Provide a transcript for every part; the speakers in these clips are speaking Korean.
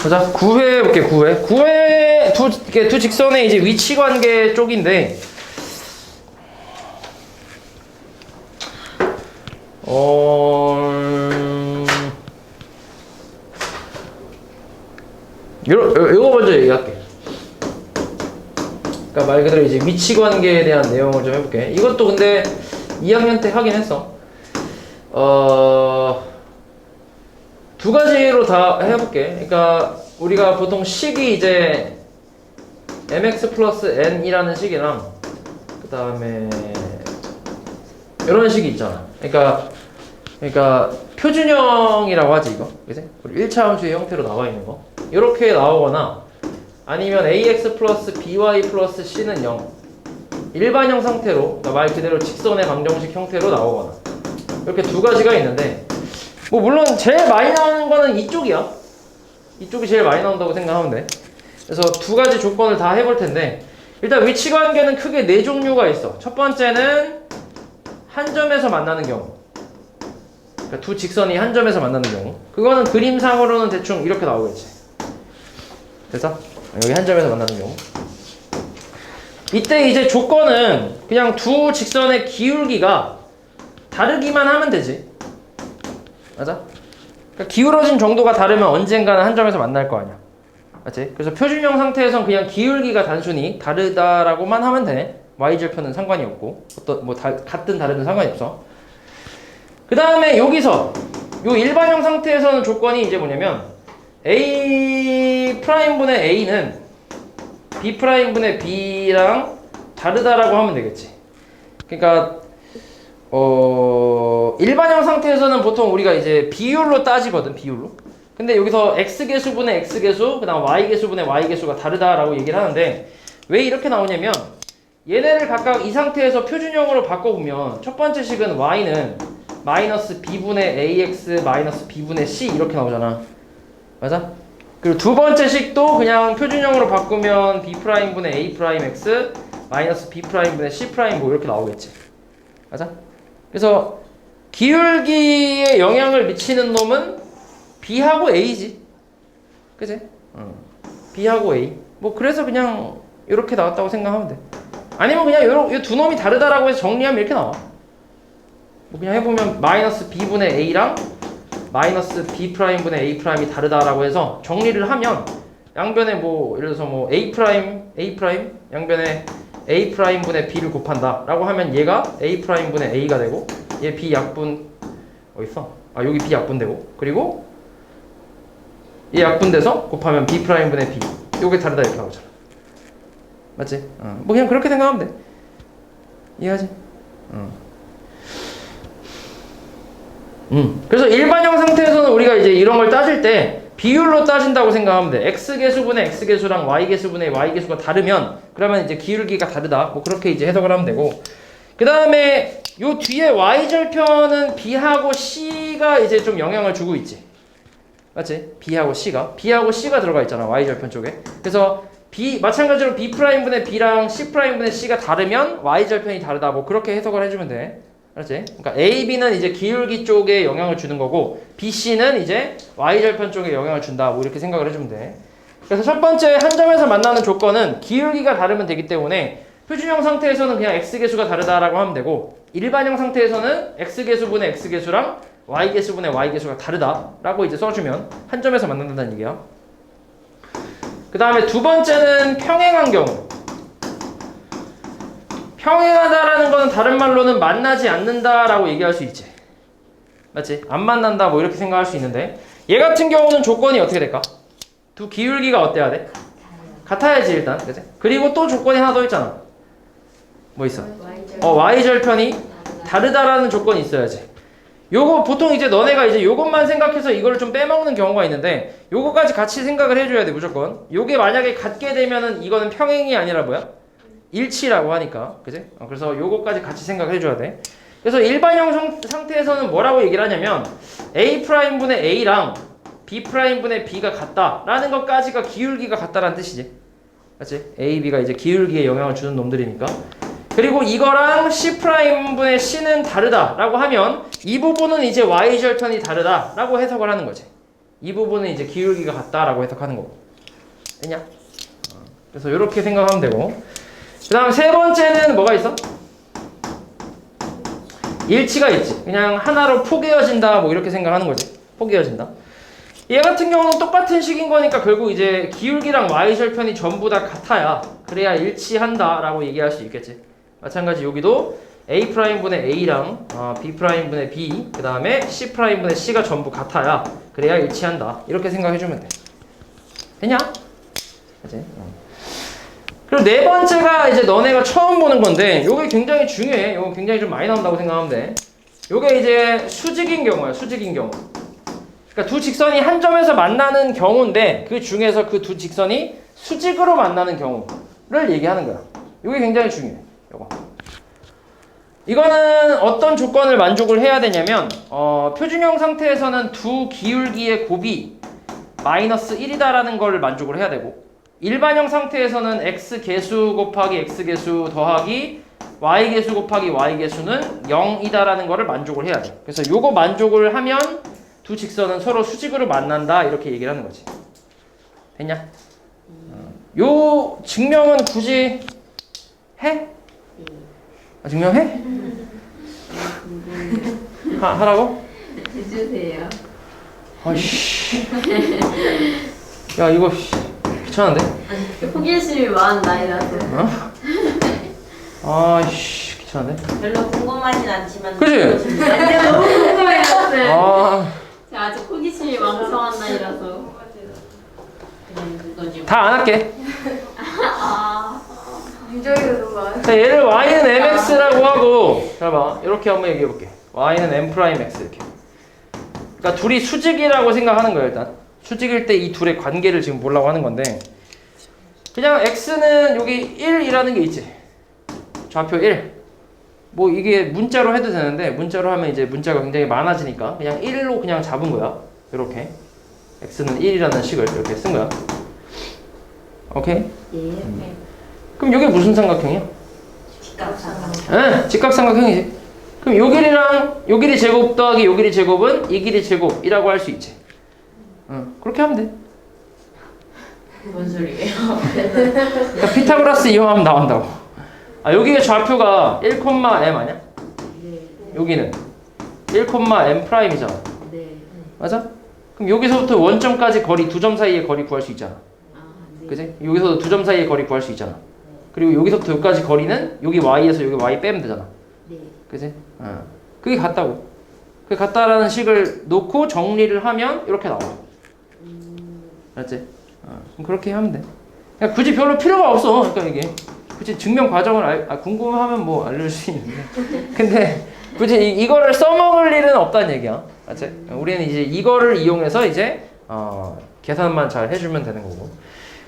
보자. 9회 해볼게. 9회 두 직선의 이제 위치 관계 쪽인데 요거 먼저 얘기할게. 그러니까 말 그대로 이제 위치 관계에 대한 내용을 좀 해볼게. 이것도 근데 2학년 때 하긴 했어. 두 가지로 다 해볼게. 그러니까 우리가 보통 식이 이제 mx 플러스 n이라는 식이랑 그 다음에 이런 식이 있잖아. 그러니까 표준형이라고 하지 이거. 그치? 우리 1차 함수의 형태로 나와 있는 거. 이렇게 나오거나 아니면 ax 플러스 by 플러스 c는 0. 일반형 상태로, 그러니까 말 그대로 직선의 방정식 형태로 나오거나 이렇게 두 가지가 있는데 뭐 물론 제일 많이 나오는 거는 이쪽이야. 이쪽이 제일 많이 나온다고 생각하면 돼. 그래서 두 가지 조건을 다 해볼 텐데 일단 위치 관계는 크게 네 종류가 있어. 첫 번째는 한 점에서 만나는 경우. 그러니까 두 직선이 한 점에서 만나는 경우. 그거는 그림상으로는 대충 이렇게 나오겠지. 됐어? 여기 한 점에서 만나는 경우. 이때 이제 조건은 그냥 두 직선의 기울기가 다르기만 하면 되지. 맞아? 그러니까 기울어진 정도가 다르면 언젠가는 한 점에서 만날 거 아니야. 맞지? 그래서 표준형 상태에선 그냥 기울기가 단순히 다르다라고만 하면 돼. y절편은 상관이 없고 같든 다르든 상관이 없어. 그 다음에 여기서 요 일반형 상태에서는 조건이 이제 뭐냐면 a 프라임분의 a는 b 프라임분의 b랑 다르다라고 하면 되겠지. 그러니까 일반형 상태에서는 보통 우리가 이제 비율로 따지거든. 비율로. 근데 여기서 x계수분의 x계수 그 다음 y계수분의 y계수가 다르다라고 얘기를 하는데 왜 이렇게 나오냐면 얘네를 각각 이 상태에서 표준형으로 바꿔보면 첫 번째 식은 y는 마이너스 b분의 ax 마이너스 b분의 c 이렇게 나오잖아. 맞아? 그리고 두 번째 식도 그냥 표준형으로 바꾸면 b'분의 a'x 마이너스 b'분의 c' 뭐 이렇게 나오겠지. 맞아? 그래서 기울기에 영향을 미치는 놈은 b하고 a지. 그치? b하고 a. 뭐 그래서 그냥 이렇게 나왔다고 생각하면 돼. 아니면 그냥 이 두 놈이 다르다라고 해서 정리하면 이렇게 나와. 뭐 그냥 해보면 마이너스 b분의 a랑 마이너스 b'분의 a'이 다르다라고 해서 정리를 하면 양변에 뭐 예를 들어서 뭐 a' 양변에 a'분의 b를 곱한다 라고 하면 얘가 a'분의 a가 되고 얘 b 약분 어딨어? 아 여기 b 약분 되고 그리고 얘 약분 돼서 곱하면 b'분의 b 요게 다르다 이렇게 나오잖아. 맞지? 뭐 그냥 그렇게 생각하면 돼. 이해하지? 그래서 일반형 상태에서는 우리가 이제 이런 걸 따질 때 비율로 따진다고 생각하면 돼. x계수분의 x계수랑 y계수분의 y계수가 다르면 그러면 이제 기울기가 다르다. 뭐 그렇게 이제 해석을 하면 되고. 그 다음에 요 뒤에 y절편은 b하고 c가 이제 좀 영향을 주고 있지. 맞지? b하고 c가 들어가 있잖아. y절편 쪽에. 그래서 마찬가지로 b'분의 b랑 c'분의 c가 다르면 y절편이 다르다. 뭐 그렇게 해석을 해주면 돼. 알았지? 그러니까 A, B는 이제 기울기 쪽에 영향을 주는 거고 B, C는 이제 Y절편 쪽에 영향을 준다. 뭐 이렇게 생각을 해주면 돼. 그래서 첫 번째 한 점에서 만나는 조건은 기울기가 다르면 되기 때문에 표준형 상태에서는 그냥 X계수가 다르다라고 하면 되고 일반형 상태에서는 X계수분의 X계수랑 Y계수분의 Y계수가 다르다라고 이제 써주면 한 점에서 만난다는 얘기야. 그 다음에 두 번째는 평행한 경우. 평행하다라는 거는 다른 말로는 만나지 않는다라고 얘기할 수 있지. 맞지? 안 만난다 뭐 이렇게 생각할 수 있는데 얘 같은 경우는 조건이 어떻게 될까? 두 기울기가 어때야 돼? 같아야지 일단. 그치? 그리고 또 조건이 하나 더 있잖아. 뭐 있어? y절편이 다르다라는 조건이 있어야지. 요거 보통 이제 너네가 이제 요것만 생각해서 이거를 좀 빼먹는 경우가 있는데 요거까지 같이 생각을 해줘야 돼 무조건. 요게 만약에 같게 되면은 이거는 평행이 아니라 뭐야? 일치라고 하니까. 그지? 그래서 요거까지 같이 생각을 해줘야 돼. 그래서 일반형 상태에서는 뭐라고 얘기를 하냐면 A'분의 A랑 B'분의 B가 같다라는 것까지가 기울기가 같다라는 뜻이지. 맞지? A, B가 이제 기울기에 영향을 주는 놈들이니까. 그리고 이거랑 C'분의 C는 다르다라고 하면 이 부분은 이제 Y절편이 다르다라고 해석을 하는 거지. 이 부분은 이제 기울기가 같다라고 해석하는 거고. 됐냐? 그래서 이렇게 생각하면 되고. 그 다음 세 번째는 뭐가 있어? 일치가 있지. 그냥 하나로 포개어진다 뭐 이렇게 생각하는 거지. 포개어진다. 얘 같은 경우는 똑같은 식인 거니까 결국 이제 기울기랑 y절편이 전부 다 같아야 그래야 일치한다 라고 얘기할 수 있겠지. 마찬가지 여기도 A'분의 A랑 B'분의 B 그 다음에 C'분의 C가 전부 같아야 그래야 일치한다 이렇게 생각해주면 돼. 됐냐? 그치? 그리고 네 번째가 이제 너네가 처음 보는 건데 요게 굉장히 중요해. 요거 굉장히 좀 많이 나온다고 생각하면 돼. 요게 이제 수직인 경우야. 수직인 경우. 그러니까 두 직선이 한 점에서 만나는 경우인데 그 중에서 그 두 직선이 수직으로 만나는 경우를 얘기하는 거야. 요게 굉장히 중요해. 요거. 이거는 어떤 조건을 만족을 해야 되냐면 표준형 상태에서는 두 기울기의 곱이 마이너스 1이다라는 걸 만족을 해야 되고 일반형 상태에서는 x개수 곱하기 x개수 더하기 y개수 곱하기 y개수는 0이다라는 거를 만족을 해야 돼. 그래서 요거 만족을 하면 두 직선은 서로 수직으로 만난다 이렇게 얘기를 하는 거지. 됐냐? 요 증명은 굳이 해? 증명해? 하라고? 해주세요. 아이씨. 야 이거 귀찮은데? 호기심이 많은 나이라서. 아이씨 귀찮은데? 별로 궁금하진 않지만 그치? 아니 너무 궁금해요. 아, 제가 아직 호기심이 왕성한 나이라서. 다 안 할게. 유저이가 너무 많아. 자, 얘를 y는 mx라고 하고, 잘 봐. 이렇게 한번 얘기해 볼게. y는 m'x 이렇게. 그러니까 둘이 수직이라고 생각하는 거야 일단. 수직일 때 이 둘의 관계를 지금 보려고 하는 건데, 그냥 x는 여기 1이라는 게 있지. 좌표 1. 뭐 이게 문자로 해도 되는데 문자로 하면 이제 문자가 굉장히 많아지니까 그냥 1로 그냥 잡은 거야. 이렇게. x는 1이라는 식을 이렇게 쓴 거야. 오케이? 예. 그럼 이게 무슨 삼각형이야? 직각삼각. 직각삼각형이지. 그럼 요 길이랑 요 길이 제곱 더하기 요 길이 제곱은 이 길이 제곱이라고 할 수 있지. 그렇게 하면 돼. 뭔 소리예요? 그러니까 피타고라스 이용하면 나온다고. 여기가 좌표가 1,m 아니야? 네. 여기는 1,m m'이잖아. 네. 맞아? 그럼 여기서부터 원점까지 거리 두 점 사이의 거리 구할 수 있잖아. 네. 그지? 여기서도 두 점 사이의 거리 구할 수 있잖아. 그리고 여기서부터 여기까지 거리는 여기 y에서 여기 y 빼면 되잖아. 네. 그지? 그게 같다고. 그게 같다라는 식을 놓고 정리를 하면 이렇게 나와. 알았지? 그럼 그렇게 하면 돼. 그냥 굳이 별로 필요가 없어. 그러니까 이게 굳이 증명 과정을 궁금하면 뭐 알려줄 수 있는데. 근데 굳이 이거를 써먹을 일은 없다는 얘기야. 알았지? 우리는 이제 이거를 이용해서 이제 계산만 잘 해주면 되는 거고.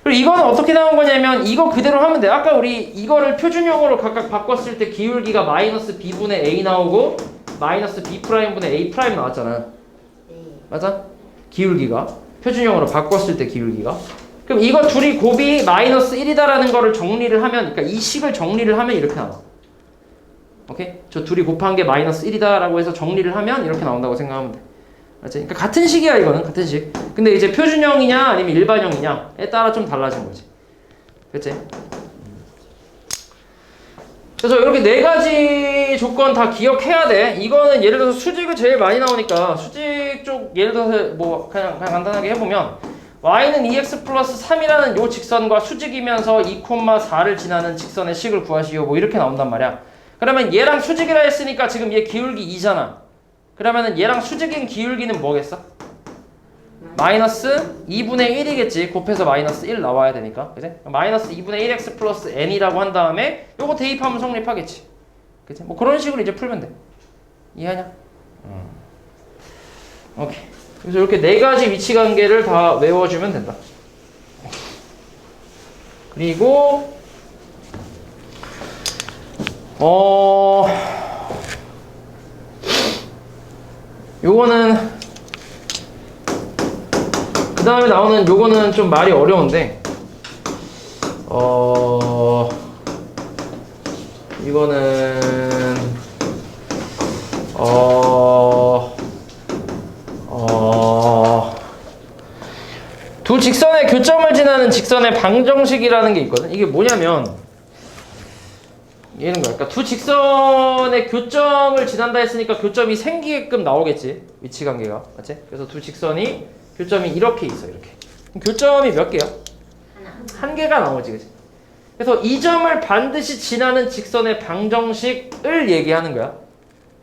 그리고 이거는 어떻게 나온 거냐면 이거 그대로 하면 돼. 아까 우리 이거를 표준형으로 각각 바꿨을 때 기울기가 마이너스 b분의 a 나오고 마이너스 b'분의 a' 나왔잖아. 맞아? 기울기가 표준형으로 바꿨을 때 기울기가. 그럼 이거 둘이 곱이 마이너스 1이다라는 거를 정리를 하면, 그러니까 이 식을 정리를 하면 이렇게 나와. 오케이? 저 둘이 곱한 게 마이너스 1이다라고 해서 정리를 하면 이렇게 나온다고 생각하면 돼. 알지? 그러니까 같은 식이야 이거는 같은 식. 근데 이제 표준형이냐 아니면 일반형이냐에 따라 좀 달라진 거지. 그치? 그래서 이렇게 네 가지 조건 다 기억해야 돼. 이거는 예를 들어서 수직이 제일 많이 나오니까 수직 쪽 예를 들어서 뭐 그냥 간단하게 해보면 y는 2x 플러스 3이라는 요 직선과 수직이면서 2,4를 지나는 직선의 식을 구하시오. 뭐 이렇게 나온단 말이야. 그러면 얘랑 수직이라 했으니까 지금 얘 기울기 2잖아. 그러면은 얘랑 수직인 기울기는 뭐겠어? 마이너스 2분의 1이겠지. 곱해서 마이너스 1 나와야 되니까. 그치? 마이너스 2분의 1x 플러스 n이라고 한 다음에 요거 대입하면 성립하겠지. 그치? 뭐 그런 식으로 이제 풀면 돼. 이해하냐? 오케이. 그래서 이렇게 네 가지 위치 관계를 다 외워주면 된다. 그리고 요거는 그 다음에 나오는 요거는 좀 말이 어려운데 이거는 두 직선의 교점을 지나는 직선의 방정식이라는 게 있거든. 이게 뭐냐면 얘는 거야. 그러니까 두 직선의 교점을 지난다 했으니까 교점이 생기게끔 나오겠지. 위치 관계가. 맞지? 그래서 두 직선이 교점이 이렇게 있어. 이렇게. 그럼 교점이 몇 개야? 한 개가 나오지. 그치? 그래서 이 점을 반드시 지나는 직선의 방정식을 얘기하는 거야.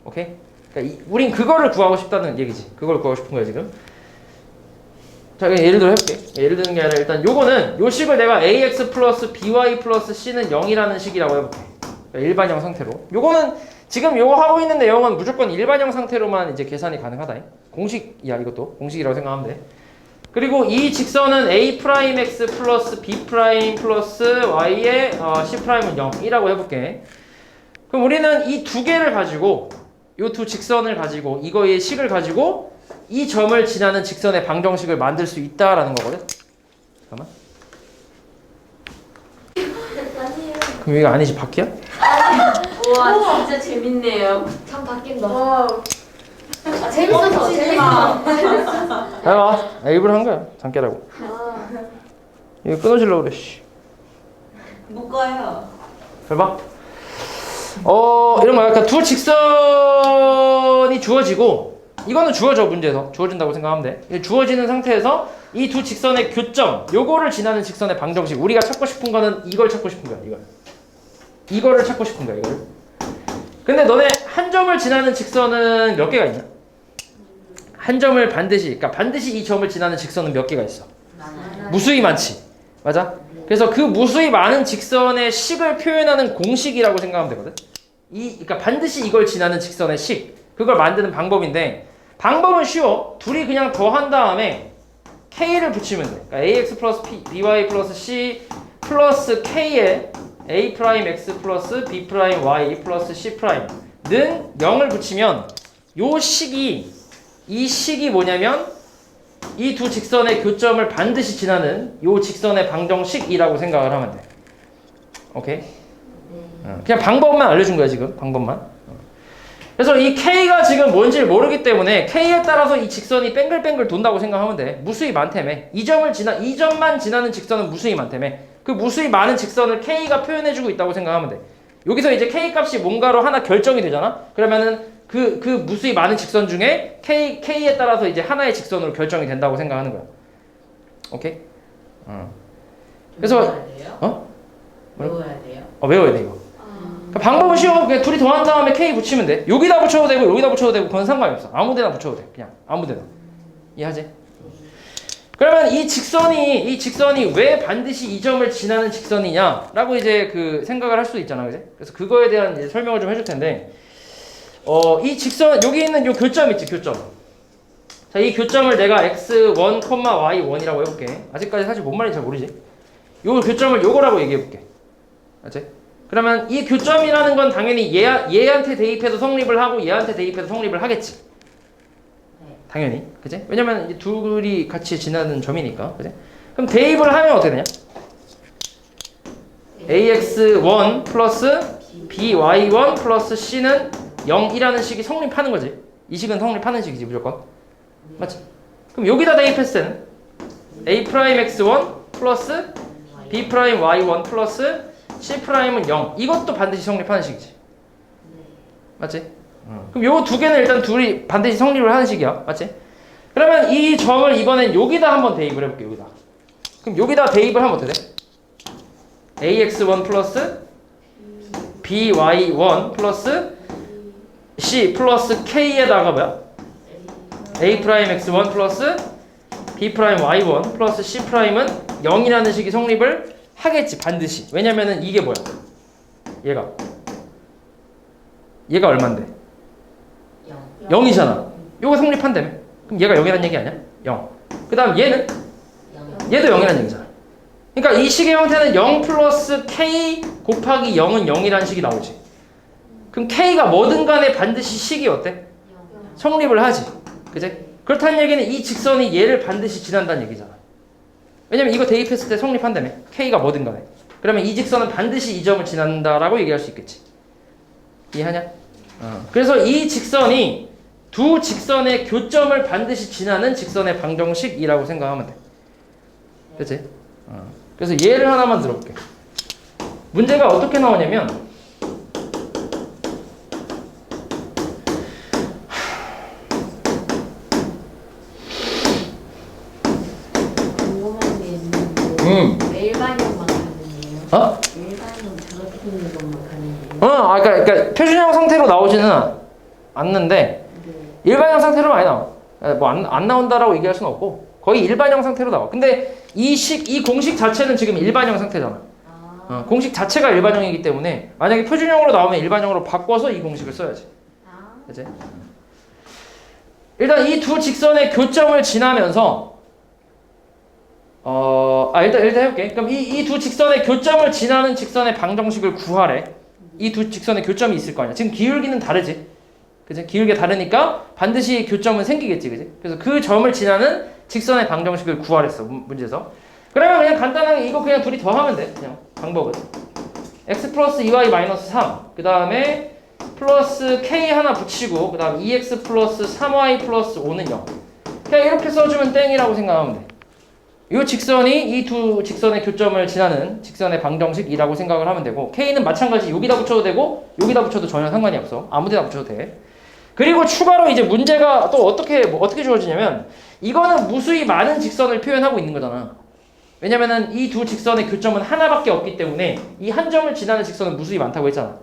오케이? 그러니까 우린 그거를 구하고 싶다는 얘기지. 그걸 구하고 싶은 거야, 지금. 자, 그냥 예를 들어 해볼게. 예를 드는 게 아니라 일단 요거는 요 식을 내가 ax 플러스 by 플러스 c는 0이라는 식이라고 해볼게. 그러니까 일반형 상태로. 요거는 지금 요거 하고 있는 내용은 무조건 일반형 상태로만 이제 계산이 가능하다. 공식이야, 이것도. 공식이라고 생각하면 돼. 그리고 이 직선은 a'x 플러스 b 플러스 y의 c'은 0이라고 해볼게. 그럼 우리는 이 두 개를 가지고 요 두 직선을 가지고 이거의 식을 가지고 이 점을 지나는 직선의 방정식을 만들 수 있다라는 거거든. 잠깐만. 그럼 이거 아니지, 바퀴야? 우와 진짜 재밌네요. 참 바뀐다. 와. 재밌어서 재밌어. 해봐. 일부러 한 거야. 잠깨라고. 이거 끊어주려고 그래. 씨. 묶어요. 해봐. 이런 거야. 그러니까 두 직선이 주어지고 이거는 주어져. 문제에서 주어진다고 생각하면 돼. 이게 주어지는 상태에서 이 두 직선의 교점, 요거를 지나는 직선의 방정식. 우리가 찾고 싶은 거는 이걸 찾고 싶은 거야. 이거를 찾고 싶은 거야. 이거를. 근데 너네 한 점을 지나는 직선은 몇 개가 있냐? 한 점을 그러니까 반드시 이 점을 지나는 직선은 몇 개가 있어? 무수히 많지. 맞아? 그래서 그 무수히 많은 직선의 식을 표현하는 공식이라고 생각하면 되거든. 그러니까 반드시 이걸 지나는 직선의 식, 그걸 만드는 방법인데 방법은 쉬워. 둘이 그냥 더한 다음에 k를 붙이면 돼. 그러니까 ax 플러스 by 플러스 c 플러스 k에 a 프라임 x 플러스 b 프라임 y 플러스 c 프라임는 0을 붙이면 이 식이 뭐냐면 이 두 직선의 교점을 반드시 지나는 요 직선의 방정식이라고 생각을 하면 돼. 오케이? 그냥 방법만 알려준 거야, 지금. 방법만. 그래서 이 K가 지금 뭔지를 모르기 때문에 K에 따라서 이 직선이 뱅글뱅글 돈다고 생각하면 돼. 무수히 많다며. 이 점만 지나는 직선은 무수히 많다며. 그 무수히 많은 직선을 K가 표현해주고 있다고 생각하면 돼. 여기서 이제 K 값이 뭔가로 하나 결정이 되잖아? 그러면은 그 무수히 많은 직선 중에 K에 따라서 이제 하나의 직선으로 결정이 된다고 생각하는 거야. 오케이? 그래서, 외워야 돼요? 외워야 돼, 이거. 그러니까 방법은 쉬워. 그냥 둘이 더한 다음에 K 붙이면 돼. 여기다 붙여도 되고 여기다 붙여도 되고 그건 상관이 없어. 아무 데나 붙여도 돼. 그냥 아무 데나. 이해하지? 그러면 이 직선이 왜 반드시 이 점을 지나는 직선이냐라고 이제 그 생각을 할 수도 있잖아, 그지? 그래서 그거에 대한 이제 설명을 좀 해줄 텐데, 이 직선 여기 있는 요 교점 있지, 교점. 자, 이 교점을 내가 x1, y1이라고 해볼게. 아직까지 사실 뭔 말인지 잘 모르지? 요 교점을 요거라고 얘기해볼게. 알지? 그러면 이 교점이라는 건 당연히 얘한테 대입해서 성립을 하고 얘한테 대입해서 성립을 하겠지. 당연히. 그지? 왜냐면 이제 둘이 같이 지나는 점이니까. 그지? 그럼 대입을 하면 어떻게 되냐? ax1 플러스 by1 플러스 c는 0이라는 식이 성립하는 거지. 이 식은 성립하는 식이지, 무조건. 맞지? 그럼 여기다 대입했을 때는 a'x1 플러스 b'y1 플러스 c'은 0. 이것도 반드시 성립하는 식이지. 맞지? 그럼 요 두 개는 일단 둘이 반드시 성립을 하는 식이야. 맞지? 그러면 이 점을 이번엔 여기다 한번 대입을 해볼게. 여기다. 그럼 여기다 대입을 하면 어떻게 돼? ax1 플러스 by1 플러스 c 플러스 k에다가 뭐야? a'x1 플러스 b'y1 플러스 c'은 0이라는 식이 성립을 하겠지, 반드시. 왜냐면은 이게 뭐야? 얘가 얼만데? 0이잖아. 요거 성립한다며. 그럼 얘가 0이라는 얘기 아니야? 0. 그 다음 얘는? 얘도 0이라는 얘기잖아. 그러니까 이 식의 형태는 0 플러스 k 곱하기 0은 0이라는 식이 나오지. 그럼 k가 뭐든 간에 반드시 식이 어때? 성립을 하지. 그치? 그렇다는 얘기는 이 직선이 얘를 반드시 지난다는 얘기잖아. 왜냐면 이거 대입했을 때 성립한다며. k가 뭐든 간에. 그러면 이 직선은 반드시 이 점을 지난다라고 얘기할 수 있겠지. 이해하냐? 그래서 이 직선이 두 직선의 교점을 반드시 지나는 직선의 방정식이라고 생각하면 돼. 그치? 그래서 예를 하나만 들어볼게. 문제가 어떻게 나오냐면 궁금한 게 있는데 일반형만 가능해요? 어? 일반형 저렇게 있는 것만 가능해요? 그러니까 표준형 상태로 나오지는 않는데 네. 일반형 상태로 많이 나와. 뭐 안 나온다라고 얘기할 수는 없고 거의 일반형 상태로 나와. 근데 이 공식 자체는 지금 일반형 상태잖아. 공식 자체가 일반형이기 때문에 만약에 표준형으로 나오면 일반형으로 바꿔서 이 공식을 써야지. 그치? 일단 이 두 직선의 교점을 지나면서 일단 해볼게. 그럼 이 두 직선의 교점을 지나는 직선의 방정식을 구하래. 이 두 직선의 교점이 있을 거 아니야. 지금 기울기는 다르지. 그치? 기울기가 다르니까 반드시 교점은 생기겠지. 그치? 그래서 그 점을 지나는 직선의 방정식을 구하랬어. 문제에서. 그러면 그냥 간단하게 이거 그냥 둘이 더하면 돼. 그냥 방법은. x 플러스 2y 마이너스 3. 그 다음에 플러스 k 하나 붙이고 그 다음 2x 플러스 3y 플러스 5는 0. 그냥 이렇게 써주면 땡이라고 생각하면 돼. 이 직선이 이 두 직선의 교점을 지나는 직선의 방정식이라고 생각을 하면 되고 k는 마찬가지 여기다 붙여도 되고 여기다 붙여도 전혀 상관이 없어. 아무 데나 붙여도 돼. 그리고 추가로 이제 문제가 또 어떻게 주어지냐면 이거는 무수히 많은 직선을 표현하고 있는 거잖아. 왜냐면은 이 두 직선의 교점은 하나밖에 없기 때문에 이 한 점을 지나는 직선은 무수히 많다고 했잖아.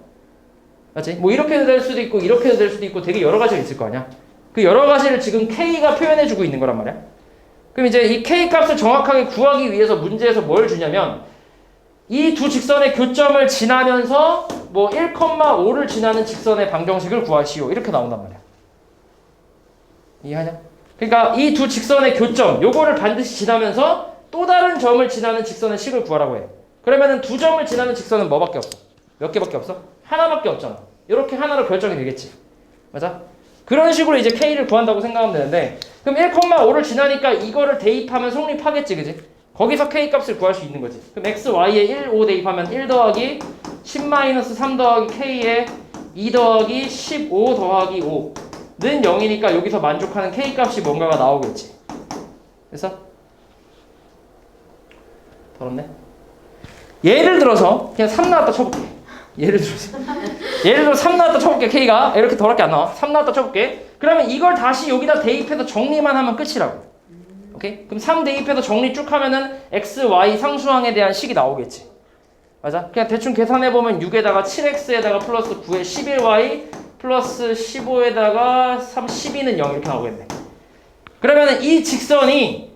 맞지? 뭐 이렇게도 될 수도 있고 이렇게도 될 수도 있고 되게 여러 가지가 있을 거 아니야. 그 여러 가지를 지금 K가 표현해주고 있는 거란 말이야. 그럼 이제 이 K 값을 정확하게 구하기 위해서 문제에서 뭘 주냐면 이 두 직선의 교점을 지나면서 뭐 1,5를 지나는 직선의 방정식을 구하시오. 이렇게 나온단 말이야. 이해하냐? 그러니까 이 두 직선의 교점 요거를 반드시 지나면서 또 다른 점을 지나는 직선의 식을 구하라고 해. 그러면은 두 점을 지나는 직선은 뭐밖에 없어? 몇 개밖에 없어? 하나밖에 없잖아. 이렇게 하나로 결정이 되겠지. 맞아? 그런 식으로 이제 K를 구한다고 생각하면 되는데 그럼 1,5를 지나니까 이거를 대입하면 성립하겠지. 그지? 거기서 K 값을 구할 수 있는 거지. 그럼 X, Y에 1, 5 대입하면 1 더하기 10-3 더하기 K에 2 더하기 15 더하기 5는 0이니까 여기서 만족하는 K 값이 뭔가가 나오겠지. 그래서 더럽네. 예를 들어서 그냥 3 나왔다 쳐볼게. 예를 들어 3 나왔다 쳐볼게. K가 이렇게 더럽게 안 나와. 3 나왔다 쳐볼게. 그러면 이걸 다시 여기다 대입해서 정리만 하면 끝이라고. 오케이? 그럼 3 대입해서 정리 쭉 하면은 x, y 상수항에 대한 식이 나오겠지. 맞아? 그냥 대충 계산해보면 6에다가 7x에다가 플러스 9에 11y 플러스 15에다가 12는 0 이렇게 나오겠네. 그러면은 이 직선이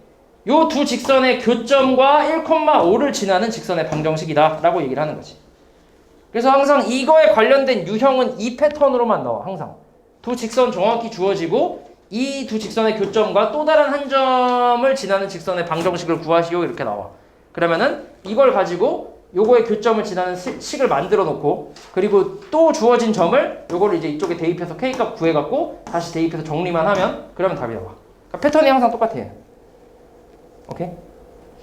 요 두 직선의 교점과 1,5를 지나는 직선의 방정식이다 라고 얘기를 하는 거지. 그래서 항상 이거에 관련된 유형은 이 패턴으로만 나와. 항상 두 직선 정확히 주어지고 이 두 직선의 교점과 또 다른 한 점을 지나는 직선의 방정식을 구하시오 이렇게 나와. 그러면은 이걸 가지고 요거의 교점을 지나는 식을 만들어 놓고 그리고 또 주어진 점을 요거를 이제 이쪽에 대입해서 K값 구해갖고 다시 대입해서 정리만 하면 그러면 답이 나와. 그러니까 패턴이 항상 똑같아. 오케이?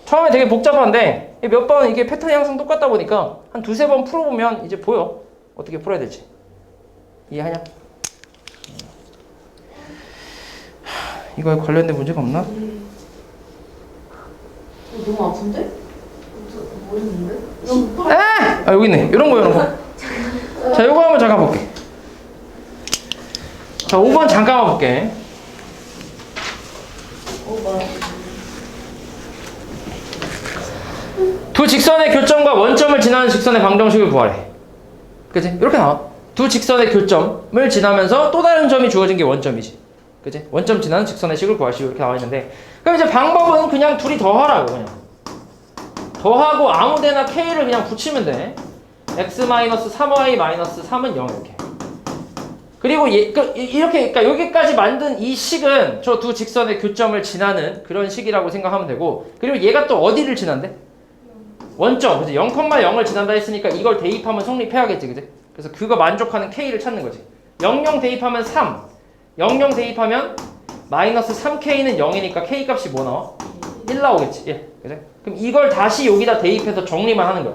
처음에 되게 복잡한데 몇 번 이게 패턴이 항상 똑같다 보니까 한 2-3번 풀어보면 이제 보여. 어떻게 풀어야 될지. 이해하냐? 이거에 관련된 문제가 없나? 너무 아픈데? 모르는데? 여기 있네. 이런 거. 자, 요거 한번 잠깐 볼게. 자, 5번 잠깐만 볼게. 두 직선의 교점과 원점을 지나는 직선의 방정식을 구하래. 그치? 이렇게 나와. 두 직선의 교점을 지나면서 또 다른 점이 주어진 게 원점이지. 그치? 원점 지나는 직선의 식을 구하시오. 이렇게 나와 있는데 그럼 이제 방법은 그냥 둘이 더하라고. 그냥 더하고 아무데나 K를 그냥 붙이면 돼. x-3y-3은 0 이렇게. 그리고 이렇게 그러니까 여기까지 만든 이 식은 저 두 직선의 교점을 지나는 그런 식이라고 생각하면 되고 그리고 얘가 또 어디를 지난대? 원점. 그치? 0,0을 지난다 했으니까 이걸 대입하면 성립해야겠지. 그치? 그래서 그거 만족하는 K를 찾는 거지. 00 대입하면 3. 00 대입하면 마이너스 3K는 0이니까 K 값이 뭐 나와? 1 나오겠지. 예. 그치? 그럼 이걸 다시 여기다 대입해서 정리만 하는 거야.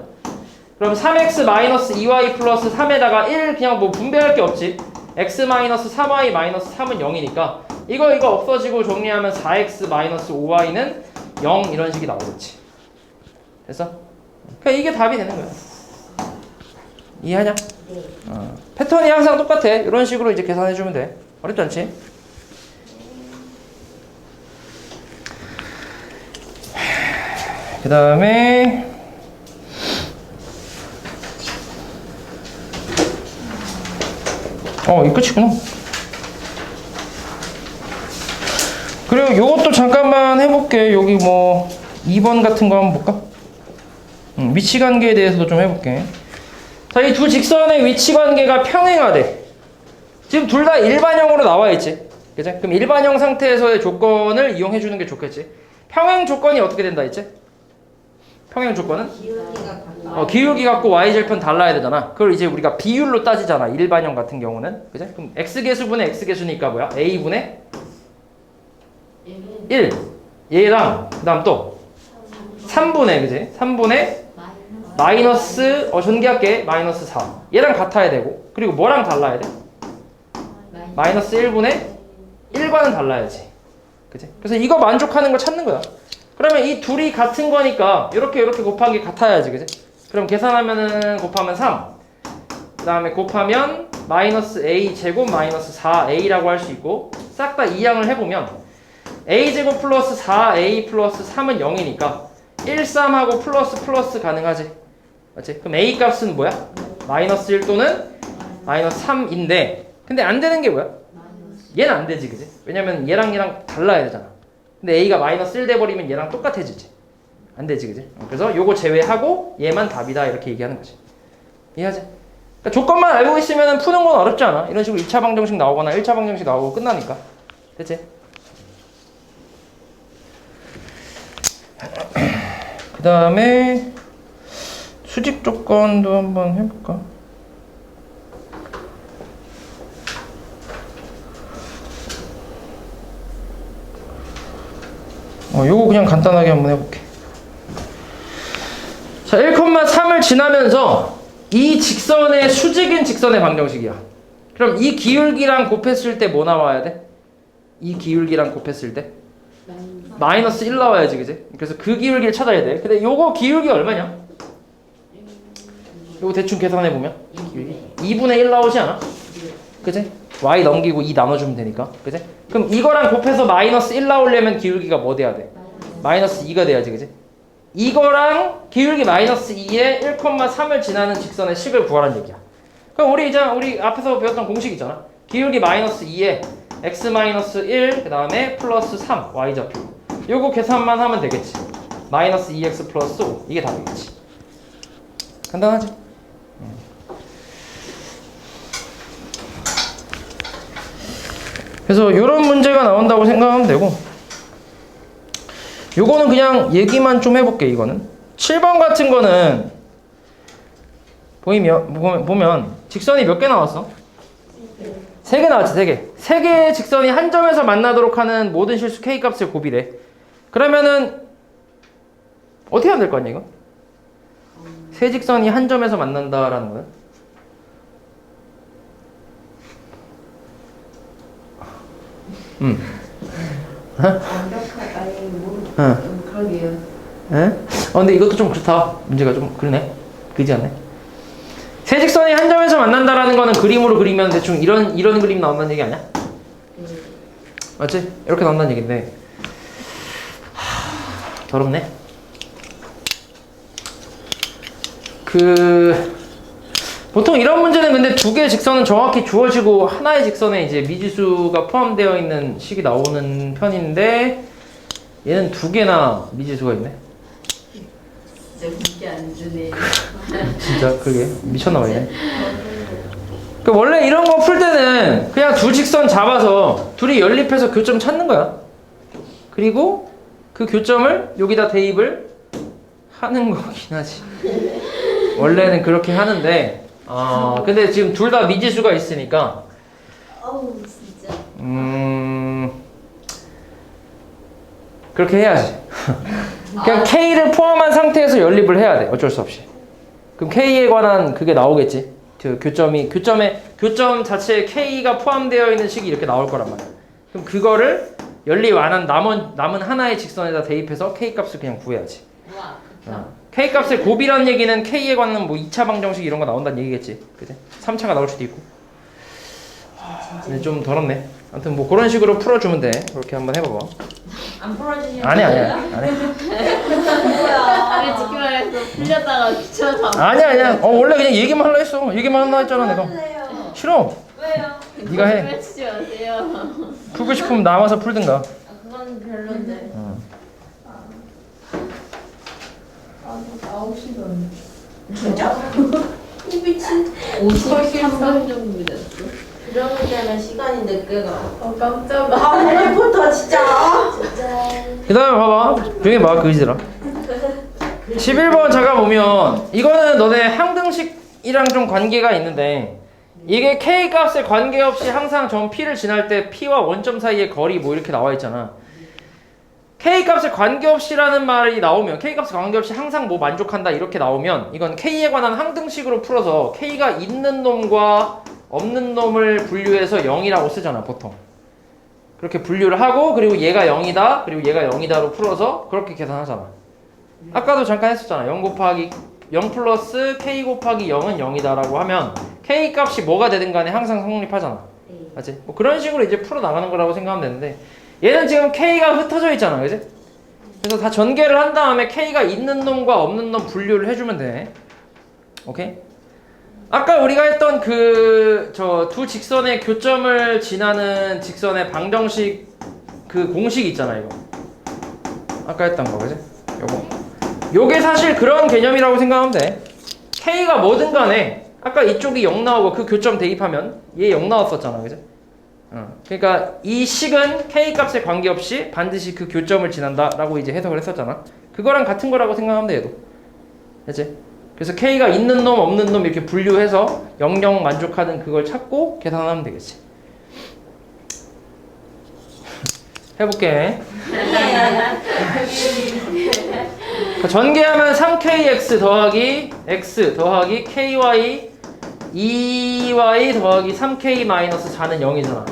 그럼 3x 마이너스 2y 플러스 3에다가 1 그냥 뭐 분배할 게 없지. x 마이너스 3y 마이너스 3은 0이니까 이거 없어지고 정리하면 4x 마이너스 5y는 0 이런 식이 나오겠지. 됐어? 그러니까 이게 답이 되는 거야. 이해하냐? 네. 패턴이 항상 똑같아. 이런 식으로 이제 계산해주면 돼. 어렵지 않지? 그 다음에 이 끝이구나. 그리고 요것도 잠깐만 해볼게. 여기 뭐 2번 같은 거 한번 볼까? 위치 관계에 대해서도 좀 해볼게. 자, 이 두 직선의 위치 관계가 평행하대. 지금 둘 다 일반형으로 나와 있지. 그치? 그럼 일반형 상태에서의 조건을 이용해 주는 게 좋겠지. 평행 조건이 어떻게 된다 했지? 평행 조건은 기울기 갖고 y절편 달라야 되잖아. 그걸 이제 우리가 비율로 따지잖아. 일반형 같은 경우는. 그치? 그럼 x개수분의 x개수니까 뭐야? a분의 1 얘랑 그 다음 또 3분의 그치? 3분의 마이너스 전개할게 마이너스 4 얘랑 같아야 되고 그리고 뭐랑 달라야 돼? 마이너스 1분의 1과는 달라야지 그치? 그래서 이거 만족하는 거 찾는 거야. 그러면 이 둘이 같은 거니까 이렇게 곱한 게 같아야지 그치? 그럼 계산하면은 곱하면 3 그 다음에 곱하면 마이너스 a 제곱 마이너스 4a라고 할 수 있고 싹 다 이항을 해보면 a제곱 플러스 4a 플러스 3은 0이니까 1, 3하고 플러스 가능하지 맞지? 그럼 a 값은 뭐야? 마이너스 1 또는 마이너스 3인데 근데 안 되는 게 뭐야? 얘는 안 되지 그지? 왜냐면 얘랑 달라야 되잖아. 근데 a가 마이너스 1 돼버리면 얘랑 똑같아지지. 안 되지 그지? 그래서 요거 제외하고 얘만 답이다 이렇게 얘기하는 거지. 이해하지? 그러니까 조건만 알고 있으면 푸는 건 어렵지 않아. 이런 식으로 2차 방정식 나오거나 1차 방정식 나오고 끝나니까. 됐지? 그 다음에 수직 조건도 한번 해볼까? 요거 그냥 간단하게 한번 해볼게. 자, 1,3을 지나면서 이 직선의 수직인 직선의 방정식이야. 그럼 이 기울기랑 곱했을 때 뭐 나와야 돼? 이 기울기랑 곱했을 때? 마이너스 1 나와야지, 그지? 그래서 그 기울기를 찾아야 돼. 근데 요거 기울기 얼마냐? 요거 대충 계산해보면 2분의 1 나오지 않아? 그지? y 넘기고 2 나눠주면 되니까. 그지? 그럼 이거랑 곱해서 마이너스 1 나오려면 기울기가 뭐 돼야 돼? 마이너스 2가 돼야지, 그지? 이거랑 기울기 마이너스 2에 1,3을 지나는 직선의 식을 구하라는 얘기야. 그럼 우리 앞에서 배웠던 공식 있잖아. 기울기 마이너스 2에 x 마이너스 1, 그 다음에 플러스 3, y좌표. 요거 계산만 하면 되겠지. 마이너스 2x 플러스 5. 이게 답이겠지. 간단하지? 그래서 요런 문제가 나온다고 생각하면 되고 요거는 그냥 얘기만 좀 해볼게. 이거는 7번 같은 거는 보면 직선이 몇 개 나왔어? 3개 나왔지. 3개. 3개의 직선이 한 점에서 만나도록 하는 모든 실수 k값을 곱이래. 그러면은 어떻게 하면 될 거 아니야 이거? 세 직선이 한 점에서 만난다라는 거야. 완벽하다. 그러게요. 에? 근데 이것도 좀 그렇다. 문제가 좀 그러네. 그지 않네. 세 직선이 한 점에서 만난다라는 거는 그림으로 그리면 대충 이런 그림 나온다는 얘기 아니야? 맞지? 이렇게 나온다는 얘긴데 더럽네. 보통 이런 문제는 근데 두 개의 직선은 정확히 주어지고 하나의 직선에 이제 미지수가 포함되어 있는 식이 나오는 편인데 얘는 두 개나 미지수가 있네. 진짜 문제 안 주네. 진짜 그게 미쳤나봐 얘. 그 원래 이런 거 풀 때는 그냥 두 직선 잡아서 둘이 연립해서 교점 찾는 거야. 그리고 그 교점을 여기다 대입을 하는 거긴 하지. 원래는 그렇게 하는데 근데 지금 둘 다 미지수가 있으니까 어우 진짜. 그렇게 해야지. 그냥 K를 포함한 상태에서 연립을 해야 돼. 어쩔 수 없이. 그럼 K에 관한 그게 나오겠지. 그 교점 자체에 K가 포함되어 있는 식이 이렇게 나올 거란 말이야. 그럼 그거를 연립 안 한 남은 하나의 직선에다 대입해서 K 값을 그냥 구해야지. 와 K 값의 곱이라는 얘기는 K에 관한 뭐 2차 방정식 이런 거 나온다는 얘기겠지. 그지? 3차가 나올 수도 있고. 근데 좀 더럽네. 아무튼 뭐 그런 식으로 풀어주면 돼. 그렇게 한번 해봐봐. 안 풀어주냐고. 아니야. 뭐야. 솔직히 말해서 풀려다가 귀찮아서 안 아니야. 원래 그냥 얘기만 하려 했어. 얘기만 하려 했잖아 내가. 싫어. 왜요? 네가 해. 외치지 마세요. 풀고 싶으면 남아서 풀든가. 그건 별론데. 진짜? 이 미친. 53분 정도 됐어. 이러는 데는 시간이 늦게 가. 깜짝아. 아, 해리포터 진짜. 진짜. 그 다음에 봐봐. 조용히 봐. 그지들아. 11번 잠깐 보면 이거는 너네 항등식이랑 좀 관계가 있는데 이게 K 값에 관계없이 항상 점 P를 지날 때 P와 원점 사이의 거리 뭐 이렇게 나와 있잖아. K 값에 관계없이라는 말이 나오면 K 값에 관계없이 항상 뭐 만족한다 이렇게 나오면 이건 K에 관한 항등식으로 풀어서 K가 있는 놈과 없는 놈을 분류해서 0이라고 쓰잖아 보통. 그렇게 분류를 하고 그리고 얘가 0이다 그리고 얘가 0이다로 풀어서 그렇게 계산하잖아. 아까도 잠깐 했었잖아. 0 플러스 K 곱하기 0은 0이다 라고 하면 K 값이 뭐가 되든 간에 항상 성립하잖아. 맞지? 뭐 그런 식으로 이제 풀어나가는 거라고 생각하면 되는데 얘는 지금 K가 흩어져 있잖아. 그지? 그래서 다 전개를 한 다음에 K가 있는 놈과 없는 놈 분류를 해주면 돼. 오케이? 아까 우리가 했던 저 두 직선의 교점을 지나는 직선의 방정식 그 공식 있잖아 이거. 아까 했던 거 그지? 요게 사실 그런 개념이라고 생각하면 돼. K가 뭐든 간에 아까 이쪽이 0 나오고 그 교점 대입하면 얘 0 나왔었잖아 그지? 그러니까 이 식은 K 값에 관계없이 반드시 그 교점을 지난다 라고 이제 해석을 했었잖아. 그거랑 같은 거라고 생각하면 돼 얘도. 됐지? 그래서 K가 있는 놈 없는 놈 이렇게 분류해서 0 만족하는 그걸 찾고 계산하면 되겠지. 해볼게. 전개하면 3kx 더하기 x 더하기 ky 2y 더하기 3k 마이너스 4는 0이잖아.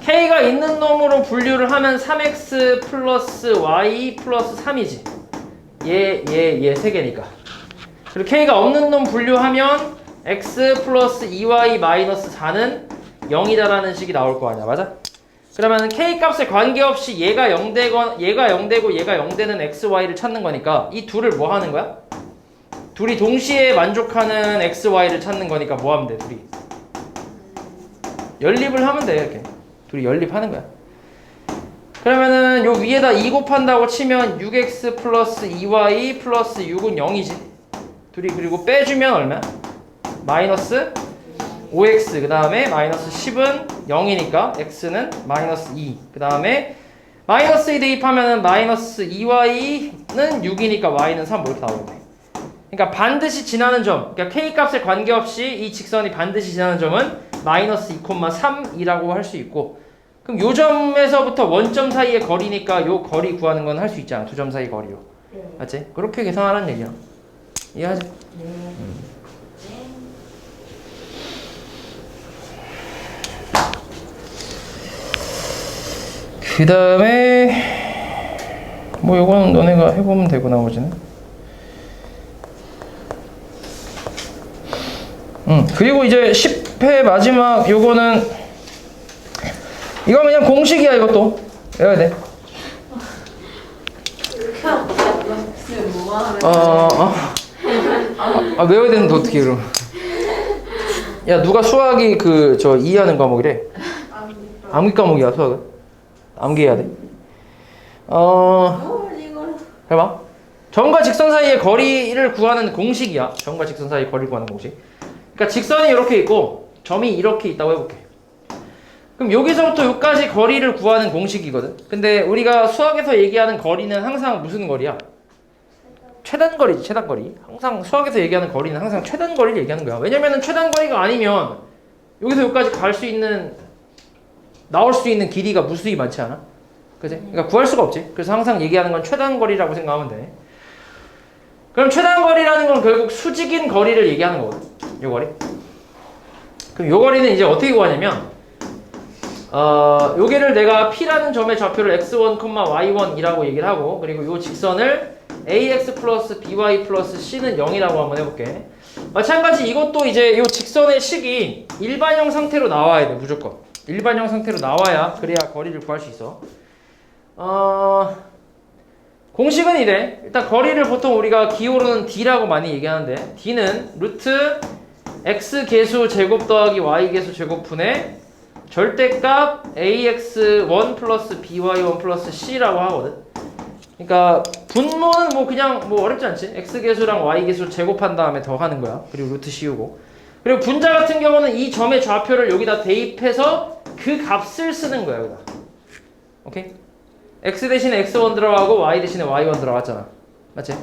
k가 있는 놈으로 분류를 하면 3x 플러스 y 플러스 3이지. 얘 세 개니까. 그리고 k가 없는 놈 분류하면 x 플러스 2y 마이너스 4는 0이다라는 식이 나올 거 아니야. 맞아? 그러면 k 값에 관계없이 얘가 0 되고 얘가 0 되는 x, y를 찾는 거니까 이 둘을 뭐 하는 거야? 둘이 동시에 만족하는 x, y를 찾는 거니까 뭐 하면 돼? 둘이 연립을 하면 돼. 이렇게 둘이 연립하는 거야. 그러면은 요 위에다 2 곱한다고 치면 6x 플러스 2y 플러스 6은 0이지. 둘이 그리고 빼주면 얼마야? 마이너스 5x 그 다음에 마이너스 10은 0이니까 x는 마이너스 2 그 다음에 마이너스 2 대입하면은 마이너스 2y는 6이니까 y는 3 뭐 이렇게 나오겠네. 그러니까 반드시 지나는 점, 그러니까 k 값에 관계없이 이 직선이 반드시 지나는 점은 마이너스 2,3이라고 할 수 있고, 그럼 요 점에서부터 원점 사이의 거리니까 요 거리 구하는 건 할 수 있잖아. 두 점 사이 거리로. 맞지? 그렇게 계산하라는 얘기야. 이해하지? 그 다음에 뭐 요거는 너네가 해보면 되고 나머지는 그리고 이제 10회 마지막 요거는 이거 그냥 공식이야. 이것도 외워야 돼. 외워야 되는데 어떻게 그럼? 야 누가 수학이 저 이해하는 과목이래. 암기 과목이야 수학은. 암기해야 돼. 해봐. 점과 직선 사이의 거리를 구하는 공식이야. 점과 직선 사이의 거리를 구하는 공식. 그러니까 직선이 이렇게 있고 점이 이렇게 있다고 해볼게. 그럼 여기서부터 여기까지 거리를 구하는 공식이거든. 근데 우리가 수학에서 얘기하는 거리는 항상 무슨 거리야? 최단거리지. 최단거리. 항상 수학에서 얘기하는 거리는 항상 최단거리를 얘기하는 거야. 왜냐면은 최단거리가 아니면 여기서 여기까지 갈 수 있는 나올 수 있는 길이가 무수히 많지 않아? 그지? 그러니까 구할 수가 없지. 그래서 항상 얘기하는 건 최단거리라고 생각하면 돼. 그럼 최단거리라는 건 결국 수직인 거리를 얘기하는 거거든. 요 거리. 그럼 요 거리는 이제 어떻게 구하냐면 여기를 내가 P라는 점의 좌표를 x1, y1이라고 얘기를 하고 그리고 요 직선을 ax 플러스 by 플러스 c는 0이라고 한번 해볼게. 마찬가지 이것도 이제 요 직선의 식이 일반형 상태로 나와야 돼. 무조건 일반형 상태로 나와야 그래야 거리를 구할 수 있어. 공식은 이래. 일단 거리를 보통 우리가 기호로는 d라고 많이 얘기하는데 d는 루트 x 계수 제곱 더하기 y 계수 제곱분의 절대값 ax1 플러스 by1 플러스 c라고 하거든. 그러니까 분모는 뭐 그냥 뭐 어렵지 않지. x 계수랑 y 계수 제곱한 다음에 더 하는 거야. 그리고 루트 씌우고. 그리고 분자 같은 경우는 이 점의 좌표를 여기다 대입해서 그 값을 쓰는 거야. 여기다. 오케이? x 대신에 x1 들어가고 y 대신에 y1 들어갔잖아. 맞지?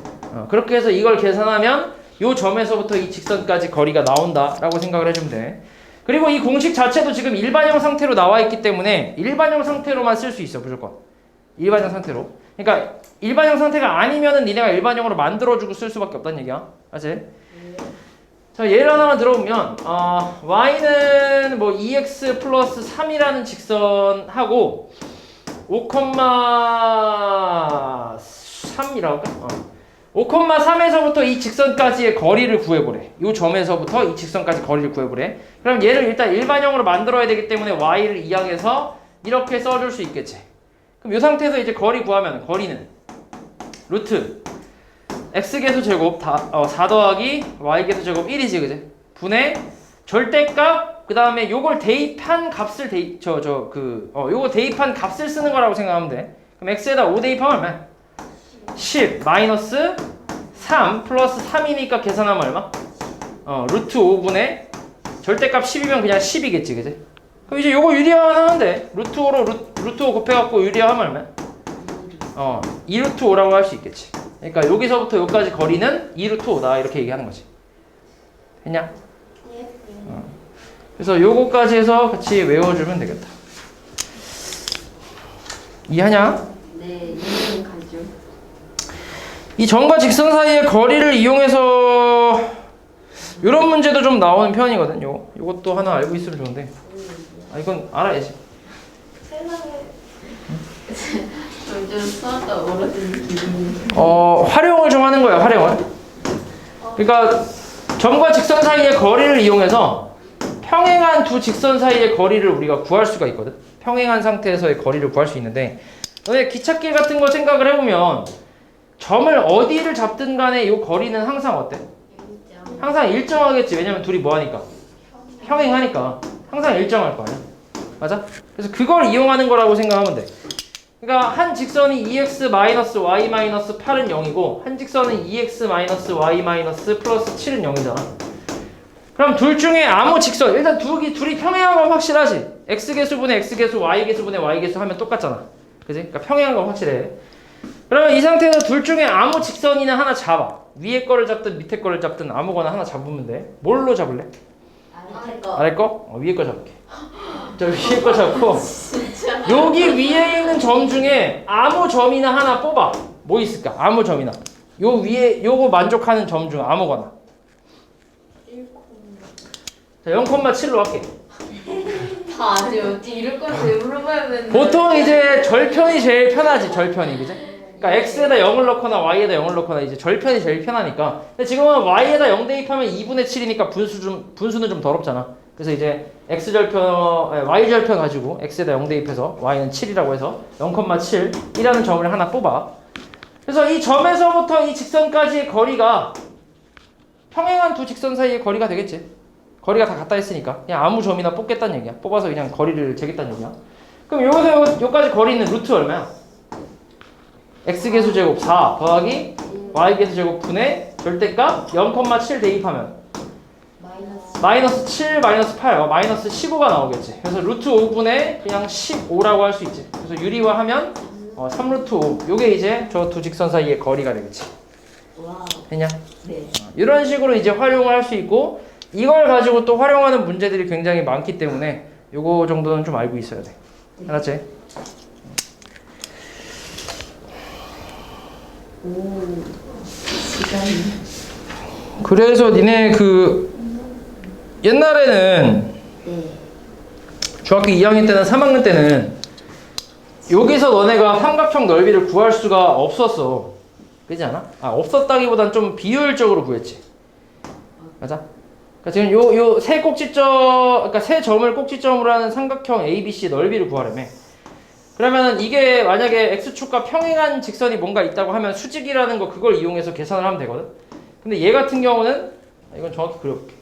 그렇게 해서 이걸 계산하면 이 점에서부터 이 직선까지 거리가 나온다라고 생각을 해주면 돼. 그리고 이 공식 자체도 지금 일반형 상태로 나와 있기 때문에 일반형 상태로만 쓸 수 있어. 무조건 일반형 상태로. 그러니까 일반형 상태가 아니면은 니네가 일반형으로 만들어주고 쓸 수밖에 없다는 얘기야. 맞지? 자, 예를 하나만 들어보면 y는 뭐 2x 플러스 3이라는 직선하고 5,3이라고 할까? 5,3에서부터 이 직선까지의 거리를 구해보래. 이 점에서부터 이 직선까지 거리를 구해보래. 그럼 얘를 일단 일반형으로 만들어야 되기 때문에 y를 이항해서 이렇게 써줄 수 있겠지. 그럼 이 상태에서 이제 거리 구하면 거리는 루트 x계수 제곱 4 더하기 y계수 제곱 1이지, 그지? 분의 절대값 그 다음에 요걸 대입한 값을 요거 대입한 값을 쓰는 거라고 생각하면 돼. 그럼 x에다 5 대입하면 얼마? 10 마이너스 3 플러스 3이니까 계산하면 얼마? 루트 5분의 절대값 10이면 그냥 10이겠지, 그지? 그럼 이제 요거 유리화하면 돼. 루트 5로 루트 5 곱해갖고 유리화하면 얼마? 2루트 5라고 할 수 있겠지. 그러니까 여기서부터 여기까지 거리는 2루트 5다 이렇게 얘기하는 거지. 됐냐? 그래서 요거까지 해서 같이 외워주면 되겠다. 이해하냐? 네, 이해는 가죠. 이 점과 직선 사이의 거리를 이용해서 이런 문제도 좀 나오는 편이거든. 요것도 하나 알고 있으면 좋은데. 이건 알아야지. 세상에. 점점 수학과 멀어지는 기분이. 활용을 좀 하는 거야. 활용을. 그러니까 점과 직선 사이의 거리를 이용해서 평행한 두 직선 사이의 거리를 우리가 구할 수가 있거든. 평행한 상태에서의 거리를 구할 수 있는데 너네 기찻길 같은 거 생각을 해보면 점을 어디를 잡든 간에 이 거리는 항상 어때? 항상 일정하겠지. 왜냐면 둘이 뭐하니까? 평행하니까 항상 일정할 거 아니야. 맞아? 그래서 그걸 이용하는 거라고 생각하면 돼. 그러니까 한 직선이 2x-y-8은 0이고 한 직선은 2x-y- 플러스 7은 0이잖아. 그럼 둘 중에 아무 직선, 일단 둘이 평행한 건 확실하지. x계수분의 x계수, y계수분의 y계수 하면 똑같잖아. 그지? 그러니까 평행한 건 확실해. 그러면 이 상태에서 둘 중에 아무 직선이나 하나 잡아. 위에 거를 잡든 밑에 거를 잡든 아무거나 하나 잡으면 돼. 뭘로 잡을래? 아래 거? 위에 거 잡을게. 저 위에 거 잡고 여기 위에 있는 점 중에 아무 점이나 하나 뽑아. 뭐 있을까? 아무 점이나. 요 위에 요거 만족하는 점 중 아무거나. 자, 0,7로 할게. 다 아직 어떻게 이럴 건데 물어봐야겠네. 보통 이제 절편이 제일 편하지. 절편이, 그지? 그러니까 x에다 0을 넣거나 y에다 0을 넣거나 이제 절편이 제일 편하니까. 근데 지금은 y에다 0 대입하면 2분의 7이니까 분수는 좀 더럽잖아. 그래서 이제 y절편 가지고 x에다 0 대입해서 y는 7이라고 해서 0,7이라는 점을 하나 뽑아. 그래서 이 점에서부터 이 직선까지의 거리가 평행한 두 직선 사이의 거리가 되겠지. 거리가 다 같다 했으니까 그냥 아무 점이나 뽑겠다는 얘기야. 뽑아서 그냥 거리를 재겠다는 얘기야. 그럼 여기서 여기까지 거리는 루트 얼마야? x계수 제곱 4 더하기 y계수 제곱 분의 절대값 0,7 대입하면 마이너스 7 마이너스 8 마이너스 15가 나오겠지. 그래서 루트 5분의 그냥 15라고 할 수 있지. 그래서 유리화하면 3루트 5 요게 이제 저 두 직선 사이의 거리가 되겠지. 됐냐? 네. 이런 식으로 이제 활용을 할 수 있고 이걸 가지고 또 활용하는 문제들이 굉장히 많기 때문에 요거 정도는 좀 알고 있어야 돼. 알았지? 오, 시간이. 그래서 니네 옛날에는 네. 중학교 2학년 때는 3학년 때는 여기서 너네가 삼각형 넓이를 구할 수가 없었어. 그렇지 않아? 없었다기보단 좀 비효율적으로 구했지. 맞아? 그러니까 지금 요 세 꼭지점, 그러니까 세 점을 꼭지점으로 하는 삼각형 ABC 넓이를 구하려면, 그러면은 이게 만약에 x축과 평행한 직선이 뭔가 있다고 하면 수직이라는 거 그걸 이용해서 계산을 하면 되거든. 근데 얘 같은 경우는 이건 정확히 그려볼게.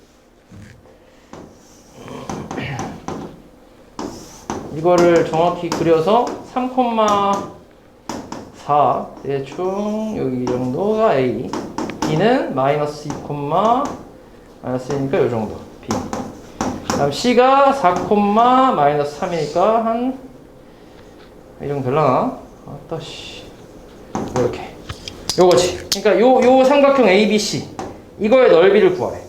이거를 정확히 그려서 3,4 대충 여기 이 정도가 A, B는 마이너스 2, 마이너스 1이니까 이 정도 B. 다음 C가 4, 마이너스 3이니까 한 이 정도 되려나? 아따 씨. 이렇게. 요거지. 그러니까 요 삼각형 ABC 이거의 넓이를 구하래.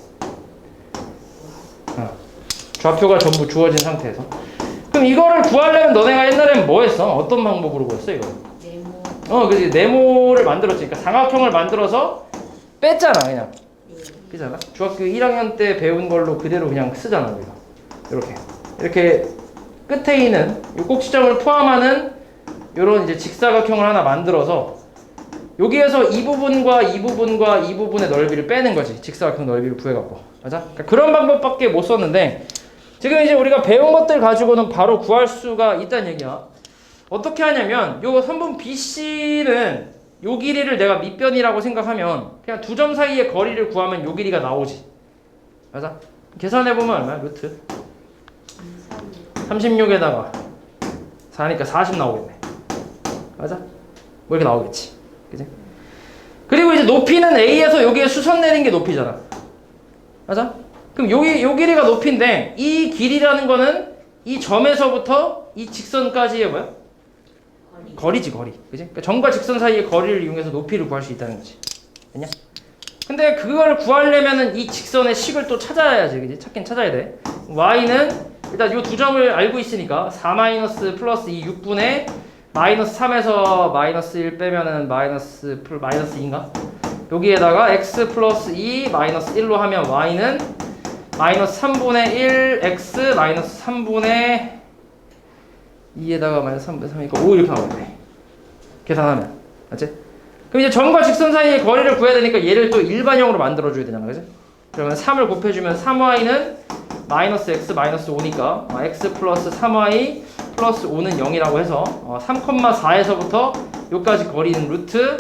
좌표가 전부 주어진 상태에서. 그럼 이거를 구하려면 너네가 옛날엔 뭐 했어? 어떤 방법으로 구했어 이거? 네모. 그지. 네모를 만들었지. 그러니까 삼각형을 만들어서 뺐잖아 그냥. 그잖아. 중학교 1학년 때 배운 걸로 그대로 그냥 쓰잖아 우리가. 이렇게 끝에 있는 이 꼭지점을 포함하는 요런 이제 직사각형을 하나 만들어서 여기에서 이 부분과 이 부분과 이 부분의 넓이를 빼는 거지. 직사각형 넓이를 구해갖고. 맞아? 그러니까 그런 방법밖에 못 썼는데 지금 이제 우리가 배운 것들 가지고는 바로 구할 수가 있다는 얘기야. 어떻게 하냐면 요 선분 BC는 요 길이를 내가 밑변이라고 생각하면 그냥 두 점 사이의 거리를 구하면 요 길이가 나오지. 맞아? 계산해보면 얼마야? 루트 36에다가 4니까 40 나오겠네. 맞아? 뭐 이렇게 나오겠지. 그지? 그리고 이제 높이는 A에서 여기에 수선 내린 게 높이잖아. 맞아? 그럼 요 길이가 높이인데 이 길이라는 거는 이 점에서부터 이 직선까지의 뭐야? 거리지, 거리. 그지? 그러니까 점과 직선 사이의 거리를 이용해서 높이를 구할 수 있다는 거지. 됐냐? 근데 그걸 구하려면은 이 직선의 식을 또 찾아야지. 그지? 찾긴 찾아야 돼. y는 일단 요 두 점을 알고 있으니까 4 마이너스 플러스 2 6분의 마이너스 3에서 마이너스 1 빼면은 마이너스 2인가? 여기에다가 x 플러스 2 마이너스 1로 하면 y는 마이너스 3분의 1 x 마이너스 3분의 2에다가 마이너스 3분의 3이니까 5 이렇게 나오겠네. 계산하면. 맞지? 그럼 이제 점과 직선 사이의 거리를 구해야 되니까 얘를 또 일반형으로 만들어줘야 되잖아. 그지? 그러면 3을 곱해주면 3y는 마이너스 x 마이너스 5니까 x 플러스 3y 플러스 5는 0이라고 해서 3,4에서부터 여기까지 거리는 루트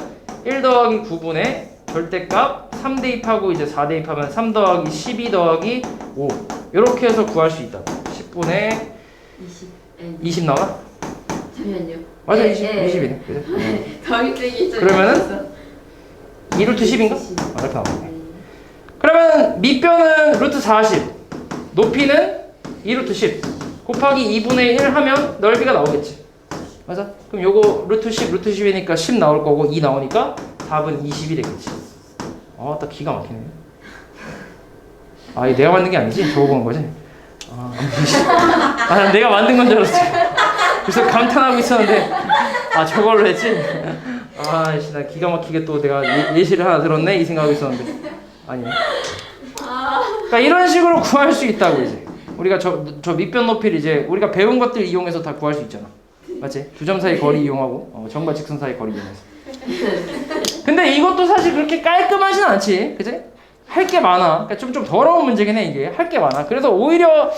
1 더하기 9분의 절대값 3 대입하고 이제 4 대입하면 3 더하기 12 더하기 5 이렇게 해서 구할 수 있다. 10분의 20 나와? 잠시만요. 맞아. 네, 20, 네. 20이네. 그래? 더하기 그러면은 2 루트 10인가? 이렇게 나오네. 그러면 밑변은 루트 40 높이는 2 루트 10 곱하기 2분의 1 하면 넓이가 나오겠지. 맞아? 그럼 요거 루트 10 루트 10이니까 10 나올 거고 2 나오니까 답은 20이 되겠지. 딱 기가 막히네. 이거 내가 만든 게 아니지? 저거 본 거지? 난 내가 만든 건 줄 알았지. 그래서 감탄하고 있었는데 저걸로 했지? 나 기가 막히게 또 내가 예시를 하나 들었네? 이 생각하고 있었는데 아니네. 그러니까 이런 식으로 구할 수 있다고 이제. 우리가 저 밑변 높이를 이제 우리가 배운 것들 이용해서 다 구할 수 있잖아. 맞지? 두 점 사이 거리 이용하고 점과 직선 사이 거리 이용해서. 근데 이것도 사실 그렇게 깔끔하진 않지. 그치? 할 게 많아. 그러니까 좀 더러운 문제긴 해 이게. 할 게 많아. 그래서 오히려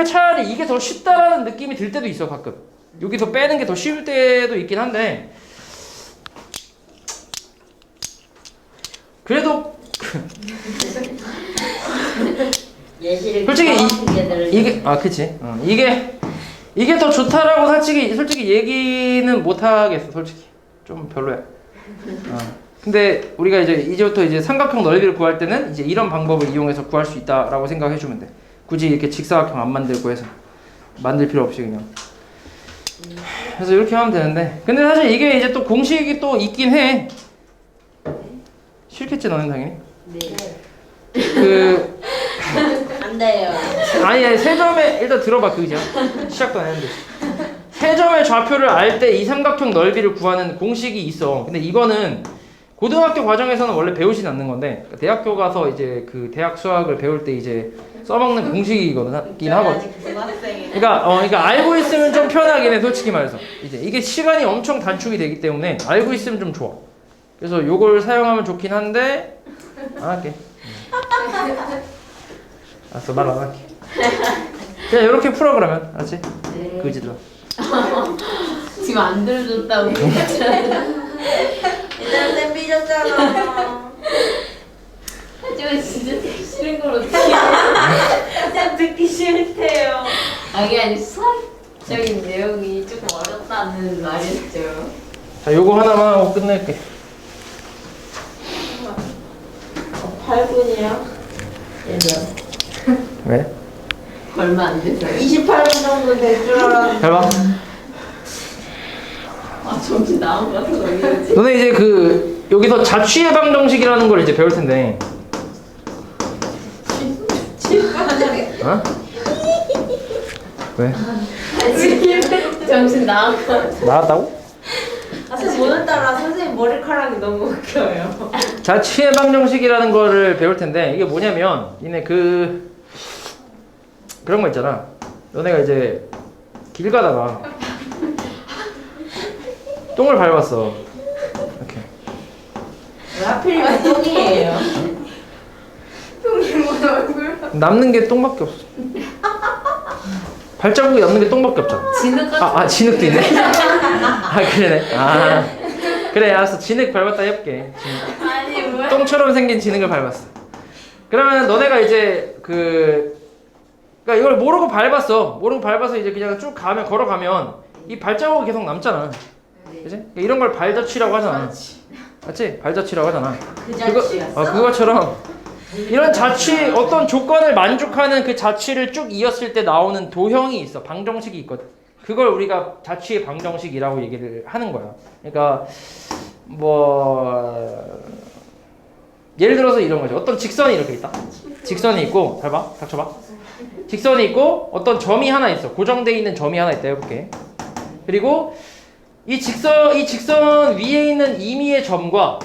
차라리 이게 더 쉽다라는 느낌이 들 때도 있어 가끔. 여기서 빼는 게 더 쉬울 때도 있긴 한데 그래도 예시를 솔직히 이게 그치. 이게 더 좋다라고 솔직히 얘기는 못 하겠어. 솔직히 좀 별로야. 근데 우리가 이제부터 이제 삼각형 넓이를 구할 때는 이제 이런 방법을 이용해서 구할 수 있다라고 생각해 주면 돼. 굳이 이렇게 직사각형 안 만들고 해서 만들 필요 없이 그냥. 그래서 이렇게 하면 되는데. 근데 사실 이게 이제 또 공식이 또 있긴 해. 싫겠지 너는 당연히. 네. 안 돼요. 아니 세 점에 일단 들어봐 그죠? 시작도 안 했는데 세 점의 좌표를 알 때 이 삼각형 넓이를 구하는 공식이 있어. 근데 이거는 고등학교 과정에서는 원래 배우진 않는 건데 그러니까 대학교 가서 이제 그 대학 수학을 배울 때 이제 써먹는 공식이긴 하거든. 그러니까 알고 있으면 좀 편하긴 해, 솔직히 말해서. 이제 이게 시간이 엄청 단축이 되기 때문에 알고 있으면 좀 좋아. 그래서 요걸 사용하면 좋긴 한데 안 할게. 알았어, 말 안 할게. 그냥 이렇게 풀어 그러면, 알았지? 네. 그지들아. 지금 안 들어줬다고. 얘들아 쌤 삐졌잖아. 하지만 진짜 듣기 싫은 걸 어떻게 쌤 듣기 싫대요. 이게 아니 수학적인 내용이 조금 어렵다는 말이었죠. 자, 요거 하나만 하고 끝낼게. 8분이야. 얘들아. 왜? 얼마 안 돼서요. 28분 정도 될 줄 알았는데. 잘 봐. 정신 나온 거 같아서 왜 이러지? 너네 이제 그 여기서 자취 예방 정식이라는 걸 이제 배울 텐데. 어? 왜? 정신 나온 거 같아. 나왔다고? 쌤 오늘따라 선생님 머리카락이 너무 웃겨요. 자취 예방 정식이라는 거를 배울 텐데 이게 뭐냐면 니네 그런 거 있잖아. 너네가 이제 길 가다가 똥을 밟았어. 이렇게. 왜 하필이면 똥이에요? 똥이 뭐 얼굴? 남는 게 똥밖에 없어. 발자국이 남는 게 똥밖에 없잖아. 진흙 같은 진흙도 있네. 그러네. 그래, 알았어. 진흙 밟았다 해볼게. 아니 왜? 똥처럼 생긴 진흙을 밟았어. 그러면 너네가 이제 그러니까 이걸 모르고 밟아서 이제 그냥 쭉 걸어가면 이 발자국이 계속 남잖아. 그지? 이런 걸 발자취라고 하잖아. 맞지? 발자취라고 하잖아. 그 자취였어? 그것처럼 이런 자취 어떤 조건을 만족하는 그 자취를 쭉 이었을 때 나오는 도형이 있어. 방정식이 있거든. 그걸 우리가 자취의 방정식이라고 얘기를 하는 거야. 그러니까 뭐 예를 들어서 이런 거죠. 어떤 직선이 이렇게 있다. 직선이 있고 잘 봐. 닥쳐봐. 직선이 있고 어떤 점이 하나 있어. 고정되어 있는 점이 하나 있다 해볼게. 그리고 이 직선 위에 있는 임의의 점과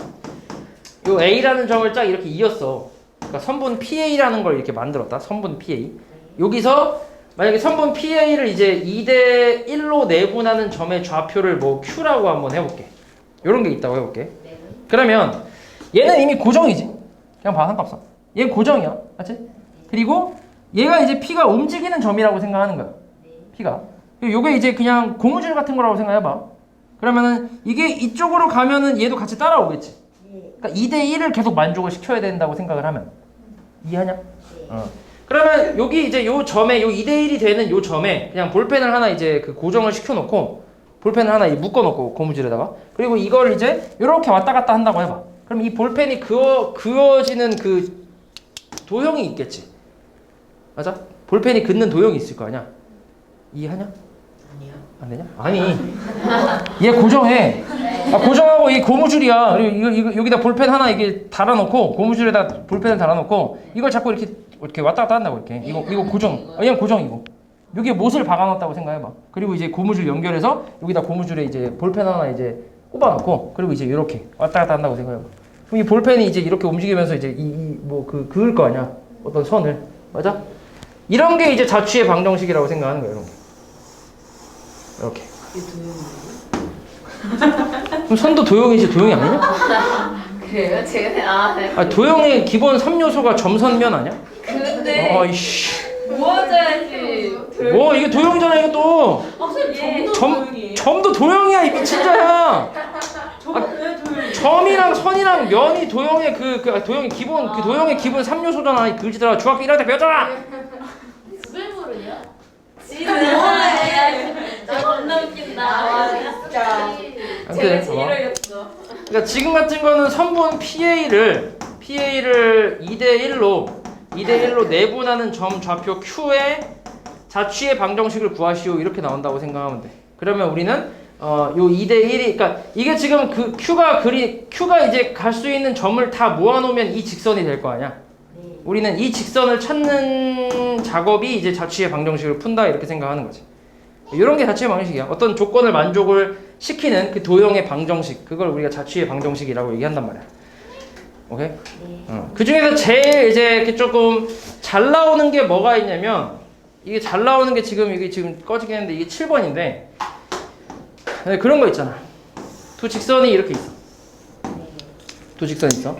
요 A라는 점을 쫙 이렇게 이었어. 그러니까 선분 PA라는 걸 이렇게 만들었다. 선분 PA. 여기서 만약에 선분 PA를 이제 2대 1로 내분하는 점의 좌표를 뭐 Q라고 한번 해볼게. 요런 게 있다고 해볼게. 그러면 얘는 이미 고정이지. 그냥 봐, 상관없어. 얘는 고정이야. 맞지? 그리고 얘가 이제 P가 움직이는 점이라고 생각하는 거야. P가. 요게 이제 그냥 고무줄 같은 거라고 생각해봐. 그러면은 이게 이쪽으로 가면은 얘도 같이 따라오겠지. 그러니까 2대 1을 계속 만족을 시켜야 된다고 생각을 하면. 이해하냐? 그러면 여기 이제 요 점에 요 2대 1이 되는 요 점에 그냥 볼펜을 하나 이제 그 고정을 시켜놓고 볼펜을 하나 묶어놓고 고무줄에다가 그리고 이걸 이제 이렇게 왔다 갔다 한다고 해봐. 그럼 이 볼펜이 그어지는 그 도형이 있겠지. 맞아? 볼펜이 긋는 도형이 있을 거 아니야? 이해하냐? 아니요. 안 되냐? 아니. 얘 고정해. 고정하고 이 고무줄이야. 그리고 이거 여기다 볼펜 하나 이게 달아놓고 고무줄에다 볼펜을 달아놓고 이걸 자꾸 이렇게 왔다 갔다 한다고 이렇게. 이거 고정. 그냥 고정이고. 여기에 못을 박아놨다고 생각해봐. 그리고 이제 고무줄 연결해서 여기다 고무줄에 이제 볼펜 하나 이제 꼽아놓고 그리고 이제 이렇게 왔다 갔다 한다고 생각해봐. 그럼 이 볼펜이 이제 이렇게 움직이면서 이제 그을 거 아니야. 어떤 선을. 맞아? 이런 게 이제 자취의 방정식이라고 생각하는 거야. 이런 게. 이렇게. 그럼 선도 도형이지 도형이 아니냐? 그래요? 제가 네. 도형의 기본 3요소가 점선면 아니야? 근데 아이씨. 모아줘야지. 뭐 이게 도형이잖아 이거 또. 점도 도형이야 이 미친 자야. 점이랑 선이랑 면이 도형의 도형의 기본 도형의 기본 3요소잖아 이 그지들아. 중학교 1학년 때 배웠잖아. 그걸 모르냐? 지금 뭐해? 나 겁나 웃긴다. 진짜. 제가 제일이었어. 그러니까 지금 같은 거는 선분 PA를 2대 1로 내분하는 점 좌표 Q의 자취의 방정식을 구하시오 이렇게 나온다고 생각하면 돼. 그러면 우리는 요 2대 1이 그러니까 이게 지금 그 Q가 이제 갈 수 있는 점을 다 모아놓으면 이 직선이 될 거 아니야. 우리는 이 직선을 찾는 작업이 이제 자취의 방정식을 푼다 이렇게 생각하는 거지. 이런 게 자취의 방정식이야. 어떤 조건을 만족을 시키는 그 도형의 방정식, 그걸 우리가 자취의 방정식이라고 얘기한단 말이야. 오케이? 그 중에서 제일 이제 이렇게 조금 잘 나오는 게 뭐가 있냐면, 이게 잘 나오는 게 이게 지금 꺼지긴 했는데 이게 7번인데 그런 거 있잖아. 두 직선이 이렇게 있어. 두 직선이 있어.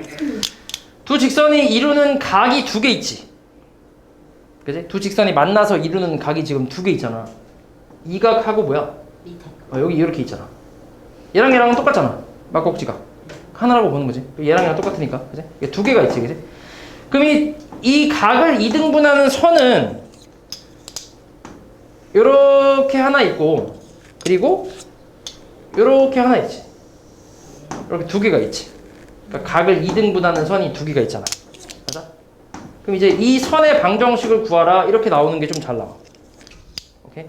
두 직선이 이루는 각이 두 개 있지. 그지? 두 직선이 만나서 이루는 각이 지금 두 개 있잖아. 이 각하고 뭐야? 밑에. 여기 이렇게 있잖아. 얘랑 얘랑은 똑같잖아. 막곡지각. 하나라고 보는 거지. 얘랑 얘랑 똑같으니까. 그지? 이게 두 개가 있지. 그지? 그럼 이 각을 이등분하는 선은 요렇게 하나 있고, 그리고 요렇게 하나 있지. 이렇게 두 개가 있지. 그러니까 각을 이등분하는 선이 두 개가 있잖아. 맞아? 그럼 이제 이 선의 방정식을 구하라. 이렇게 나오는 게 좀 잘 나와. 오케이?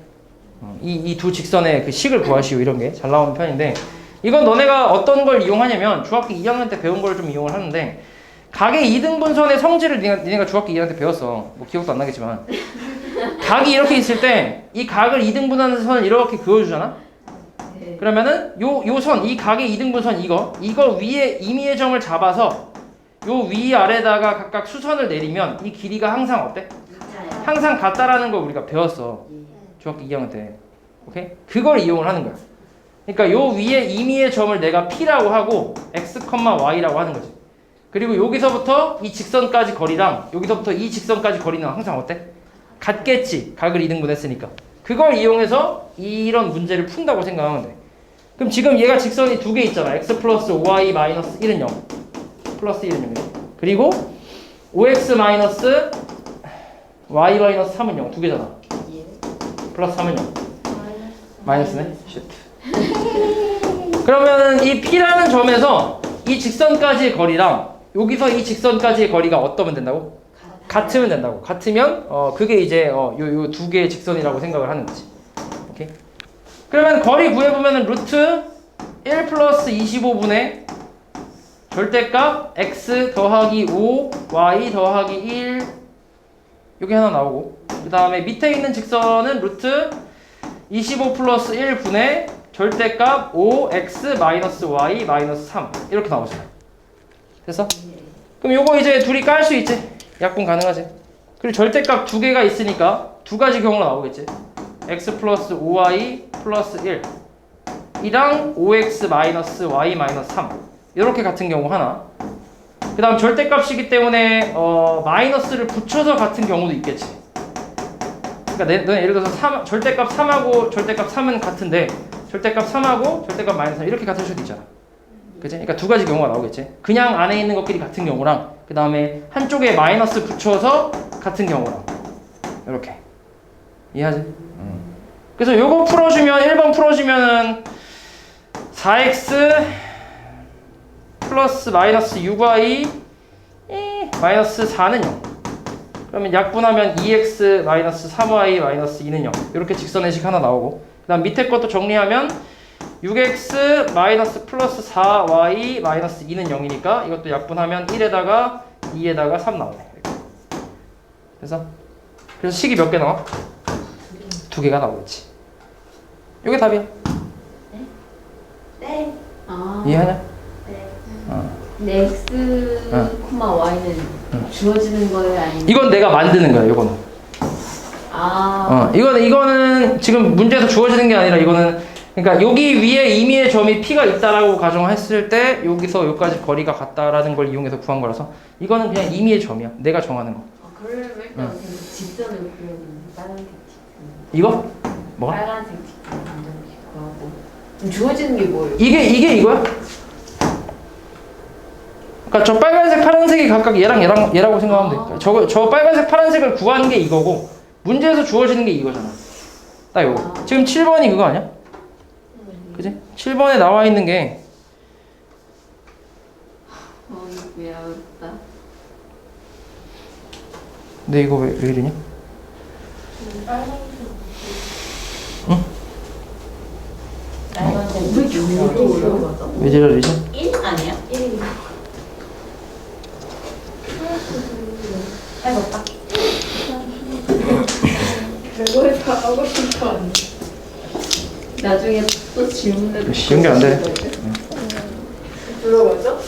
이 두 직선의 그 식을 구하시오. 이런 게 잘 나오는 편인데, 이건 너네가 어떤 걸 이용하냐면 중학교 2학년 때 배운 걸 좀 이용을 하는데, 각의 이등분선의 성질을 니네가 중학교 2학년 때 배웠어. 뭐 기억도 안 나겠지만. 각이 이렇게 있을 때 이 각을 이등분하는 선을 이렇게 그어주잖아. 그러면은 요 선, 이 각의 이등분선 이거 위에 임의의 점을 잡아서 요 위 아래다가 각각 수선을 내리면 이 길이가 항상 어때? 항상 같다라는 걸 우리가 배웠어. 중학교 2학년 때. 오케이? 그걸 이용을 하는 거야. 그러니까 요 위에 임의의 점을 내가 P라고 하고 x, y라고 하는 거지. 그리고 여기서부터 이 직선까지 거리랑 여기서부터 이 직선까지 거리는 항상 어때? 같겠지. 각을 이등분했으니까. 그걸 이용해서 이런 문제를 푼다고 생각하면 돼. 그럼 지금 얘가 직선이 두 개 있잖아. x 플러스 5y 마이너스 1은 0. 플러스 1은 0이네. 그리고 5x 마이너스 y 마이너스 3은 0. 두 개잖아. 플러스 3은 0. 마이너스네. 쉣. 그러면 이 P라는 점에서 이 직선까지의 거리랑 여기서 이 직선까지의 거리가 어떠면 된다고? 같으면 된다고. 같으면 그게 이제 요 두 개의 직선이라고 생각을 하는 거지. 오케이? 그러면 거리 구해보면은 루트 1 플러스 25분의 절대값 x 더하기 5 y 더하기 1 요게 하나 나오고, 그 다음에 밑에 있는 직선은 루트 25 플러스 1분의 절대값 5x 마이너스 y 마이너스 3 이렇게 나오잖아. 됐어? 그럼 요거 이제 둘이 깔 수 있지? 약분 가능하지? 그리고 절대값 두 개가 있으니까 두 가지 경우가 나오겠지. x 플러스 5y 플러스 1 이랑 5x 마이너스 y 마이너스 3 이렇게 같은 경우 하나. 그 다음 절대값이기 때문에 마이너스를 붙여서 같은 경우도 있겠지. 그러니까 너는 예를 들어서 절대값 3하고 절대값 3은 같은데 절대값 3하고 절대값 마이너스 3 이렇게 같을 수도 있잖아. 그치? 그러니까 두 가지 경우가 나오겠지. 그냥 안에 있는 것끼리 같은 경우랑 그 다음에 한쪽에 마이너스 붙여서 같은 경우랑 이렇게 이해하지? 그래서 요거 풀어주면 1번 풀어주면은 4x 플러스 마이너스 6y 마이너스 4는 0. 그러면 약분하면 2x 마이너스 3y 마이너스 2는 0. 이렇게 직선의식 하나 나오고, 그 다음 밑에 것도 정리하면 6x 마이너스 플러스 4y 마이너스 2는 0이니까 이것도 약분하면 1에다가 2에다가 3 나오네. 그래서 식이 몇 개 나와? 두 개가 나오겠지. 이게 답이야. 네. 아. 이해하냐? 네. 근데 x, y는 주어지는 거예요, 아니면? 이건 내가 만드는 거야. 이거는. 이거는 지금 문제에서 주어지는 게 아니라 이거는, 그러니까 여기 위에 임의의 점이 P가 있다라고 가정했을 때 여기서 여기까지 거리가 같다라는 걸 이용해서 구한 거라서 이거는 그냥 임의의 점이야. 내가 정하는 거. 그러면 일단 직선을 그려보면 빨간색 직선. 이거? 뭐가? 빨간색 직선 방정식 구하고. 그럼 주어지는 게 뭐예요? 이게 이거야? 그러니까 저 빨간색, 파란색이 각각 얘라고 생각하면 돼. 그러니까 저 빨간색, 파란색을 구하는 게 이거고 문제에서 주어지는 게 이거잖아. 딱 이거. 지금 7번이 그거 아니야? 그지? 7번에 나와 있는 게 이거 왜 어렵다. 근데 이거 왜 이러냐? 응? 빨간색 왜 이렇게 어려워? 왜 저러지? 1 아니야? 1. 해볼까? 별거에서 하고 싶은 거 아니야? 나중에 또 질문을 쉬운 게 안 돼. 불러보죠?